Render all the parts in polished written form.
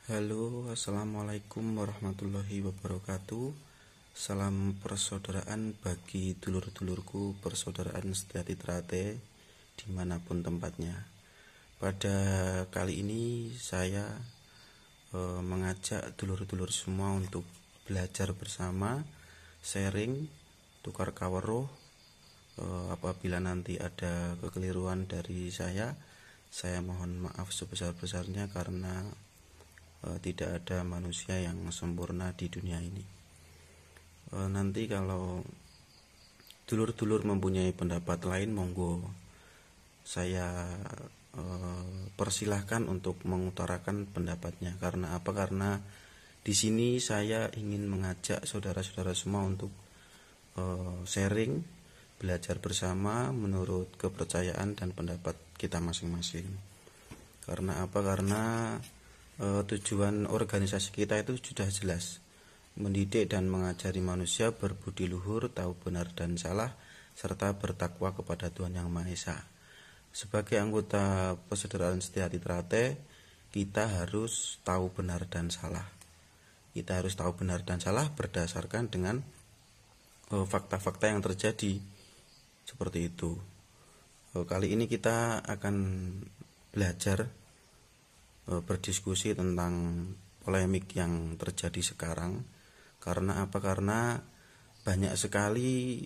Halo, assalamualaikum warahmatullahi wabarakatuh. Salam persaudaraan bagi dulur-dulurku persaudaraan sejati Trate dimanapun tempatnya. Pada kali ini saya mengajak dulur-dulur semua untuk belajar bersama, sharing, tukar kaweruh. Apabila nanti ada kekeliruan dari saya mohon maaf sebesar-besarnya karena tidak ada manusia yang sempurna di dunia ini. Nanti kalau dulur-dulur mempunyai pendapat lain, monggo saya persilahkan untuk mengutarakan pendapatnya. Karena apa? Karena di sini saya ingin mengajak saudara-saudara semua untuk sharing, belajar bersama menurut kepercayaan dan pendapat kita masing-masing. Karena apa? Karena tujuan organisasi kita itu sudah jelas, mendidik dan mengajari manusia berbudi luhur, tahu benar dan salah, serta bertakwa kepada Tuhan Yang Maha Esa. Sebagai anggota persaudaraan sejati Trate, kita harus tahu benar dan salah. Kita harus tahu benar dan salah berdasarkan dengan fakta-fakta yang terjadi. Seperti itu. Kali ini kita akan belajar berdiskusi tentang polemik yang terjadi sekarang. Karena apa? Karena banyak sekali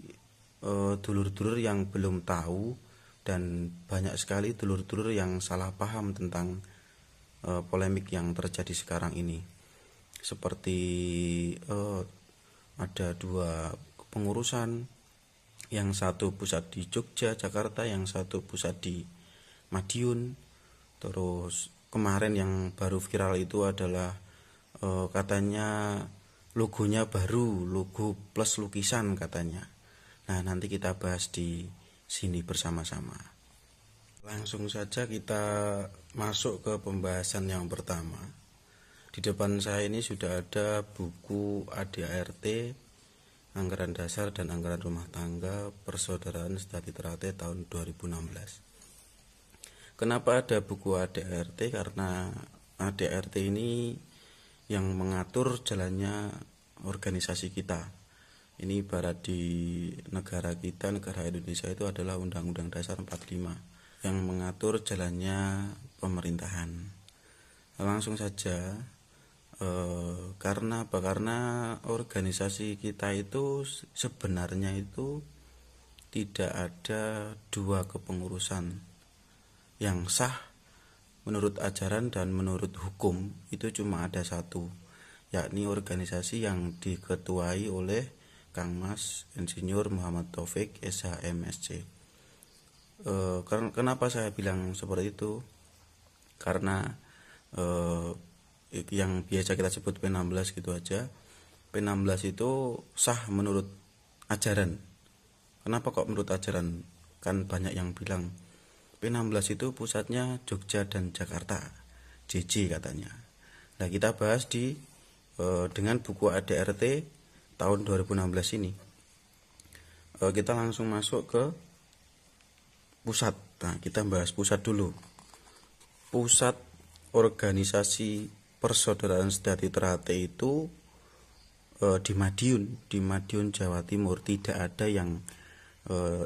dulur-dulur yang belum tahu dan banyak sekali dulur-dulur yang salah paham tentang polemik yang terjadi sekarang ini. Seperti ada dua pengurusan, yang satu pusat di Jogja, Jakarta, yang satu pusat di Madiun. Terus kemarin yang baru viral itu adalah katanya logonya baru, logo plus lukisan katanya. Nah, nanti kita bahas di sini bersama-sama. Langsung saja kita masuk ke pembahasan yang pertama. Di depan saya ini sudah ada buku ADART, Anggaran Dasar dan Anggaran Rumah Tangga Persaudaraan Sejati Trate tahun 2016. Kenapa ada buku ADART? Karena ADART ini yang mengatur jalannya organisasi kita. Ini ibarat di negara kita, negara Indonesia itu adalah Undang-Undang Dasar 45 yang mengatur jalannya pemerintahan. Langsung saja, karena apa? Karena organisasi kita itu sebenarnya itu tidak ada dua kepengurusan. Yang sah menurut ajaran dan menurut hukum itu cuma ada satu, yakni organisasi yang diketuai oleh Kang Mas Insinyur Muhammad Taufik SH MSc. Kenapa saya bilang seperti itu? Karena yang biasa kita sebut P16 gitu aja, P16 itu sah menurut ajaran. Kenapa kok menurut ajaran? Kan banyak yang bilang P16 itu pusatnya Jogja dan Jakarta, JJ katanya. Nah, kita bahas dengan buku ADART tahun 2016 ini. Kita langsung masuk ke pusat. Nah, kita bahas pusat dulu. Pusat organisasi Persaudaraan Sejati Trate itu di Madiun, Jawa Timur. Tidak ada yang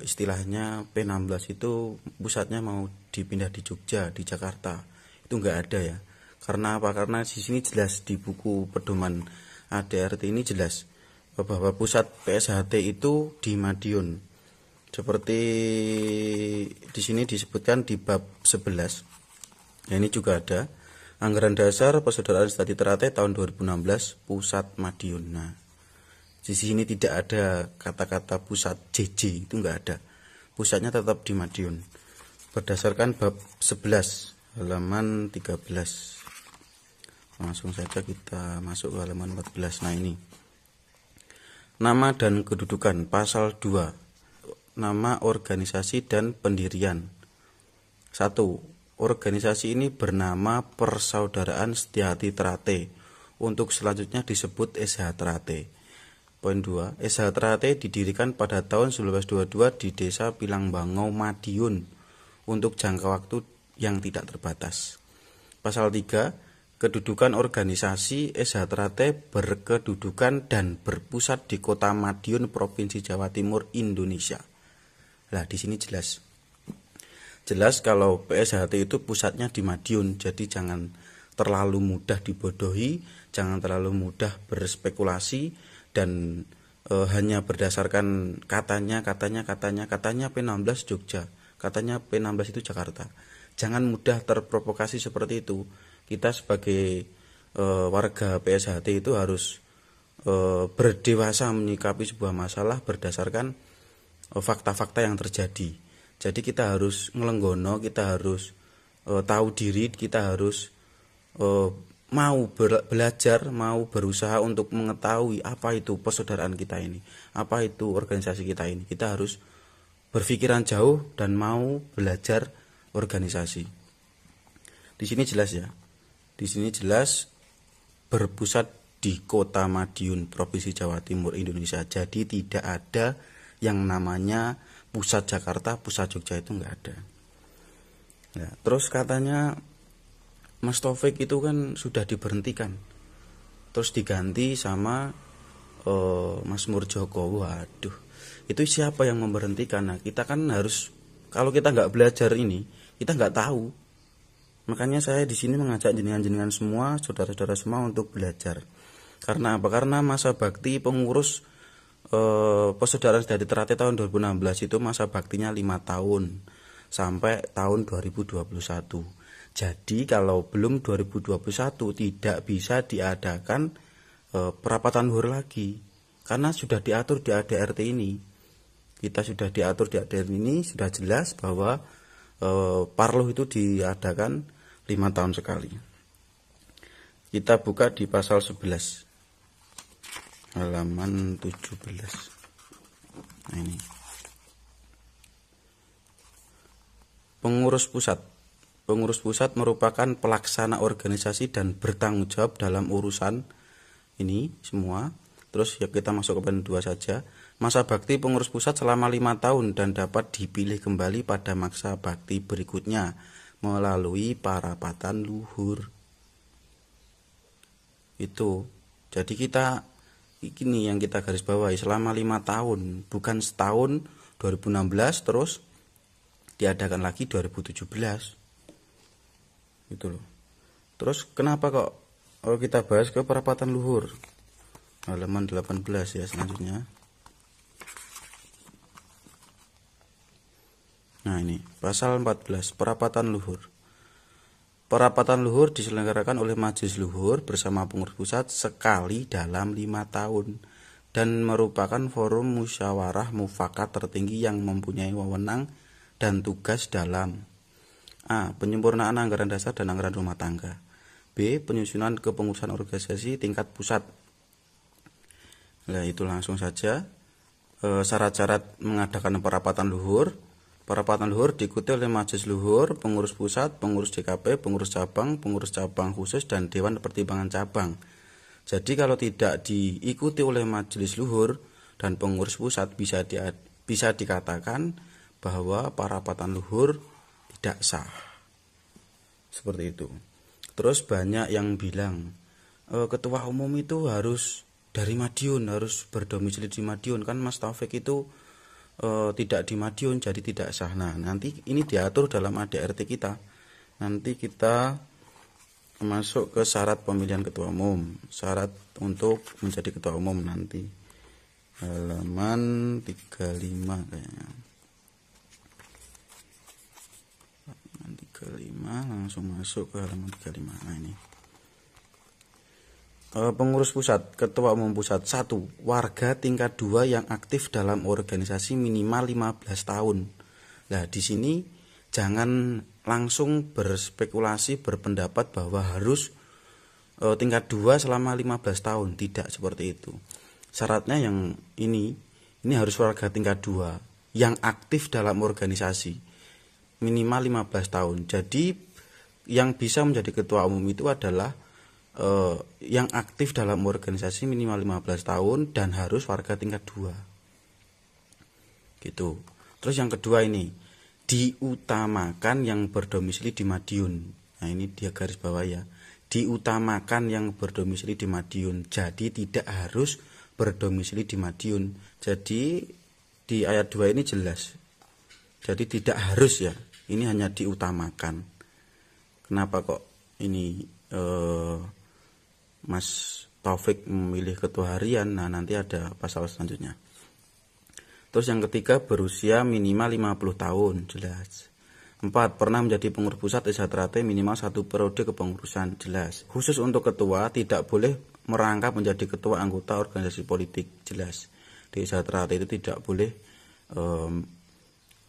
istilahnya P16 itu pusatnya mau dipindah di Jogja, di Jakarta. Itu enggak ada ya. Karena apa? Karena di sini jelas di buku pedoman ADART ini jelas bahwa pusat PSHT itu di Madiun. Seperti di sini disebutkan di bab 11. Ya, ini juga ada Anggaran Dasar Persaudaraan Sejati Trate tahun 2016 pusat Madiun. Nah, di sini tidak ada kata-kata pusat JJ, itu enggak ada. Pusatnya tetap di Madiun. Berdasarkan bab 11 halaman 13. Langsung saja kita masuk ke halaman 14. Nah, ini. Nama dan kedudukan pasal 2. Nama organisasi dan pendirian. 1. Organisasi ini bernama Persaudaraan Sejati Trate. Untuk selanjutnya disebut SH Trate. Poin 2. SH Trate didirikan pada tahun 1922 di Desa Pilangbangau, Madiun untuk jangka waktu yang tidak terbatas. Pasal 3. Kedudukan organisasi SHTRATE berkedudukan dan berpusat di Kota Madiun, Provinsi Jawa Timur, Indonesia. Nah, di sini jelas kalau PSHT itu pusatnya di Madiun, jadi jangan terlalu mudah dibodohi, jangan terlalu mudah berspekulasi dan hanya berdasarkan katanya P16 Jogja, katanya P16 itu Jakarta. Jangan mudah terprovokasi seperti itu. Kita sebagai warga PSHT itu harus berdewasa menyikapi sebuah masalah berdasarkan fakta-fakta yang terjadi. Jadi kita harus ngelenggono, kita harus tahu diri, kita harus mau belajar, mau berusaha untuk mengetahui apa itu persaudaraan kita ini, apa itu organisasi kita ini. Kita harus berpikiran jauh dan mau belajar organisasi. Di sini jelas ya. Di sini jelas berpusat di Kota Madiun, Provinsi Jawa Timur, Indonesia. Jadi tidak ada yang namanya pusat Jakarta, pusat Jogja, itu enggak ada. Ya, terus katanya Mas Taufik itu kan sudah diberhentikan, terus diganti sama Mas Murjoko. Waduh, itu siapa yang memberhentikan? Nah, kita kan harus, kalau kita nggak belajar ini, kita nggak tahu. Makanya saya di sini mengajak jenengan-jenengan semua, saudara-saudara semua untuk belajar. Karena apa? Karena masa bakti pengurus persaudaraan Sejati Trate tahun 2016 itu masa baktinya 5 tahun sampai tahun 2021. Jadi kalau belum 2021 tidak bisa diadakan perapatan luhur lagi, karena sudah diatur di ADRT ini. Kita sudah diatur di ADRT ini, sudah jelas bahwa parluh itu diadakan 5 tahun sekali. Kita buka di pasal 11 halaman 17. Nah, ini pengurus pusat merupakan pelaksana organisasi dan bertanggung jawab dalam urusan ini semua. Terus ya kita masuk ke poin 2 saja. Masa bakti pengurus pusat selama 5 tahun dan dapat dipilih kembali pada masa bakti berikutnya melalui parapatan luhur. Itu. Jadi kita ini yang kita garis bawahi, selama 5 tahun, bukan setahun 2016 terus diadakan lagi 2017. Gitu loh. Terus kenapa kok kita bahas ke perapatan luhur? Halaman 18 ya selanjutnya. Nah, ini pasal 14, perapatan luhur. Perapatan luhur diselenggarakan oleh Majelis Luhur bersama pengurus pusat sekali dalam 5 tahun dan merupakan forum musyawarah mufakat tertinggi yang mempunyai wewenang dan tugas dalam A. Penyempurnaan anggaran dasar dan anggaran rumah tangga. B. Penyusunan kepengurusan organisasi tingkat pusat. Nah, itu langsung saja syarat-syarat mengadakan perapatan luhur. Perapatan luhur diikuti oleh Majelis Luhur, pengurus pusat, pengurus DKP, pengurus cabang khusus, dan Dewan Pertimbangan Cabang. Jadi kalau tidak diikuti oleh Majelis Luhur dan pengurus pusat bisa dikatakan bahwa perapatan luhur tidak sah. Seperti itu. Terus banyak yang bilang ketua umum itu harus dari Madiun, harus berdomisili di Madiun. Kan Mas Taufik itu tidak di Madiun, jadi tidak sah. Nah, nanti ini diatur dalam ADRT kita. Nanti kita masuk ke syarat pemilihan ketua umum, syarat untuk menjadi ketua umum nanti halaman 35 kayaknya. Halaman 35 langsung masuk ke halaman 35. Nah, ini pengurus pusat, ketua umum pusat 1. Warga tingkat 2 yang aktif dalam organisasi minimal 15 tahun. Nah, di sini jangan langsung berspekulasi berpendapat bahwa harus tingkat 2 selama 15 tahun. Tidak seperti itu. Syaratnya yang ini harus warga tingkat 2 yang aktif dalam organisasi minimal 15 tahun. Jadi yang bisa menjadi ketua umum itu adalah yang aktif dalam organisasi minimal 15 tahun dan harus warga tingkat 2. Gitu. Terus yang kedua ini diutamakan yang berdomisili di Madiun. Nah, ini dia garis bawah ya. diutamakan yang berdomisili di Madiun. Jadi tidak harus berdomisili di Madiun. Jadi di ayat 2 ini jelas. Jadi tidak harus ya. Ini hanya diutamakan. Kenapa kok ini Mas Taufik memilih ketua harian? Nah, nanti ada pasal selanjutnya. Terus yang ketiga, berusia minimal 50 tahun, jelas. 4. Pernah menjadi pengurus pusat Isatrate minimal 1 periode kepengurusan, jelas. Khusus untuk ketua, tidak boleh merangkap menjadi ketua anggota organisasi politik, jelas. Di Isatrate itu tidak boleh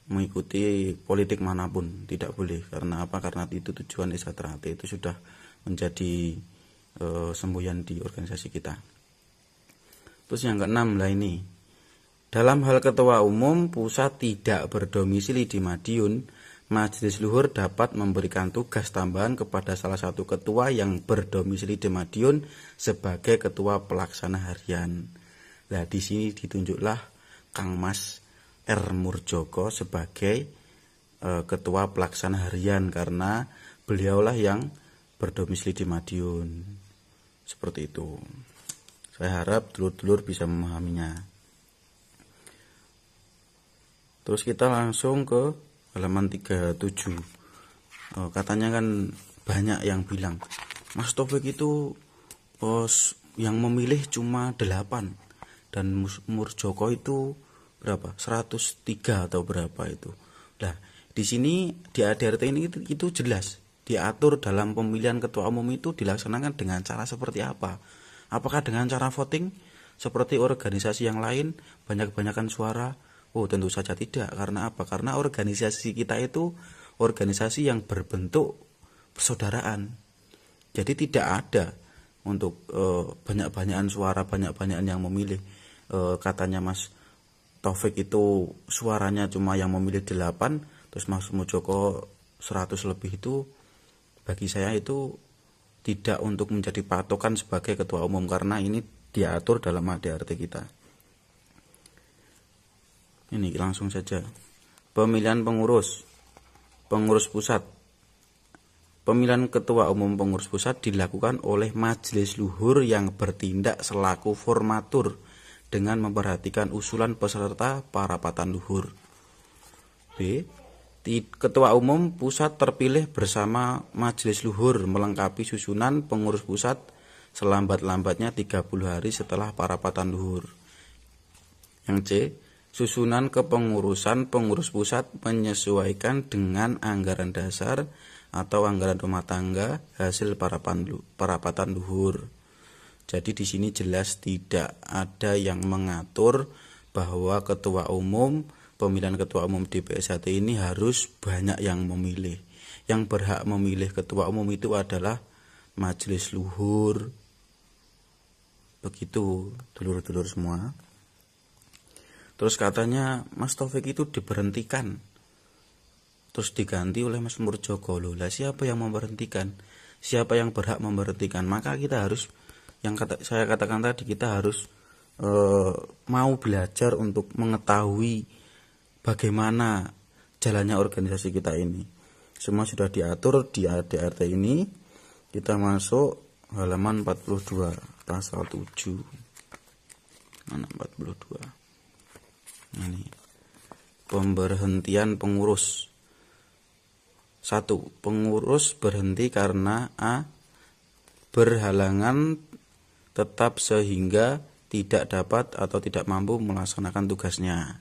mengikuti politik manapun, tidak boleh. Karena apa? Karena itu tujuan Isatrate itu sudah menjadi semboyan di organisasi kita. Terus yang keenam lah ini. Dalam hal ketua umum pusat tidak berdomisili di Madiun, Majelis Luhur dapat memberikan tugas tambahan kepada salah satu ketua yang berdomisili di Madiun sebagai ketua pelaksana harian. Nah, di sini ditunjuklah Kang Mas R. Murjoko sebagai ketua pelaksana harian karena beliaulah yang berdomisili di Madiun. Seperti itu. Saya harap dulur-dulur bisa memahaminya. Terus kita langsung ke halaman 37. Katanya kan banyak yang bilang, Mas Taufik itu yang memilih cuma 8 dan Murjoko itu berapa? 103 atau berapa itu. Nah, di sini di ADRT ini itu jelas diatur dalam pemilihan ketua umum itu dilaksanakan dengan cara seperti apa? Apakah dengan cara voting seperti organisasi yang lain, banyak-banyakan suara? Oh, tentu saja tidak. Karena apa? Karena organisasi kita itu organisasi yang berbentuk persaudaraan. Jadi tidak ada untuk banyak-banyakan suara, banyak-banyakan yang memilih. Katanya Mas Taufik itu suaranya cuma yang memilih 8, terus Mas Murjoko 100 lebih, itu bagi saya itu tidak untuk menjadi patokan sebagai ketua umum karena ini diatur dalam ADRT kita. Ini langsung saja. Pemilihan pengurus pusat. Pemilihan ketua umum pengurus pusat dilakukan oleh Majelis Luhur yang bertindak selaku formatur dengan memperhatikan usulan peserta parapatan luhur. B. Ketua umum pusat terpilih bersama Majelis Luhur melengkapi susunan pengurus pusat selambat-lambatnya 30 hari setelah parapatan luhur. Yang C. Susunan kepengurusan pengurus pusat menyesuaikan dengan anggaran dasar atau anggaran rumah tangga hasil parapatan luhur. Jadi di sini jelas tidak ada yang mengatur bahwa ketua umum, pemilihan ketua umum di PSHT ini harus banyak yang memilih. Yang berhak memilih ketua umum itu adalah Majelis Luhur. Begitu dulur-dulur semua. Terus katanya Mas Taufik itu diberhentikan, terus diganti oleh Mas Murjoko. Loh, lah siapa yang memberhentikan? Siapa yang berhak memberhentikan? Maka kita harus, saya katakan tadi, kita harus mau belajar untuk mengetahui bagaimana jalannya organisasi kita ini. Semua sudah diatur di ADRT ini. Kita masuk halaman 42 pasal 7. Mana 42? Ini pemberhentian pengurus. 1. Pengurus berhenti karena A. Berhalangan tetap sehingga tidak dapat atau tidak mampu melaksanakan tugasnya.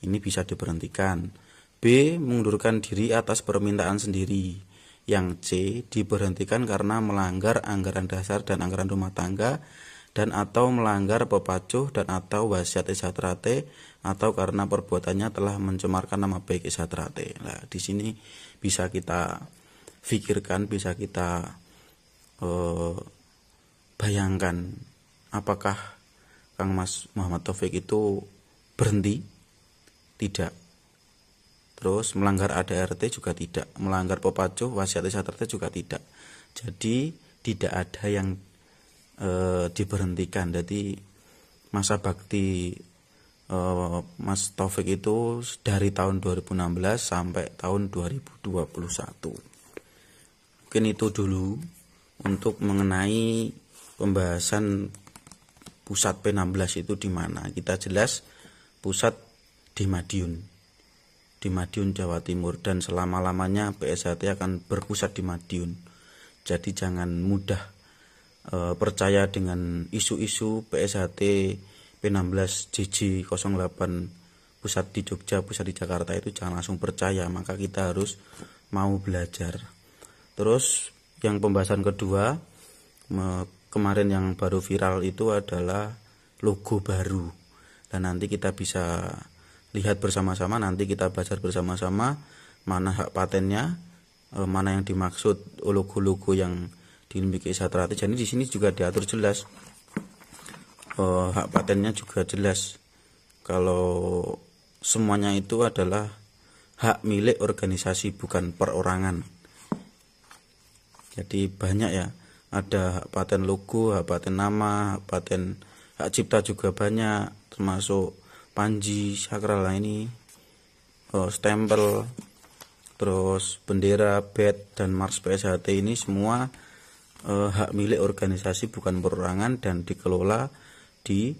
Ini bisa diberhentikan. B. Mengundurkan diri atas permintaan sendiri. Yang C. Diberhentikan karena melanggar anggaran dasar dan anggaran rumah tangga dan atau melanggar pepacuh dan atau wasiat Isatrate atau karena perbuatannya telah mencemarkan nama baik Isatrate. Nah, di sini bisa kita pikirkan, bisa kita bayangkan apakah Kang Mas Muhammad Taufik itu berhenti? Tidak. Terus melanggar ADRT juga tidak, melanggar pepacuh wasiat Isatrate juga tidak. Jadi tidak ada yang diberhentikan. Jadi masa bakti Mas Taufik itu dari tahun 2016 sampai tahun 2021. Mungkin itu dulu untuk mengenai pembahasan pusat P16 itu di mana. Kita jelas pusat di Madiun, Jawa Timur, dan selama-lamanya PSHT akan berpusat di Madiun. Jadi jangan mudah percaya dengan isu-isu PSHT P16 JJ08 pusat di Jogja, pusat di Jakarta, itu jangan langsung percaya, maka kita harus mau belajar. Terus yang pembahasan kedua, kemarin yang baru viral itu adalah logo baru, dan nanti kita bisa lihat bersama-sama, nanti kita belajar bersama-sama mana hak patennya, mana yang dimaksud logo-logo yang dimiliki Satrati. Jadi di sini juga diatur jelas, hak patennya juga jelas kalau semuanya itu adalah hak milik organisasi, bukan perorangan. Jadi banyak ya, ada hak paten logo, hak paten nama, hak paten hak cipta juga banyak, termasuk panji sakral ini, stempel, terus bendera, badge, dan mars PSHT ini semua hak milik organisasi, bukan perorangan, dan dikelola di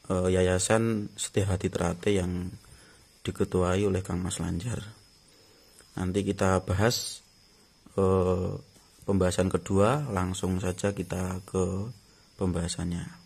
Yayasan Setia Hati Trate yang diketuai oleh Kang Mas Lanjar. Nanti kita bahas pembahasan kedua, langsung saja kita ke pembahasannya.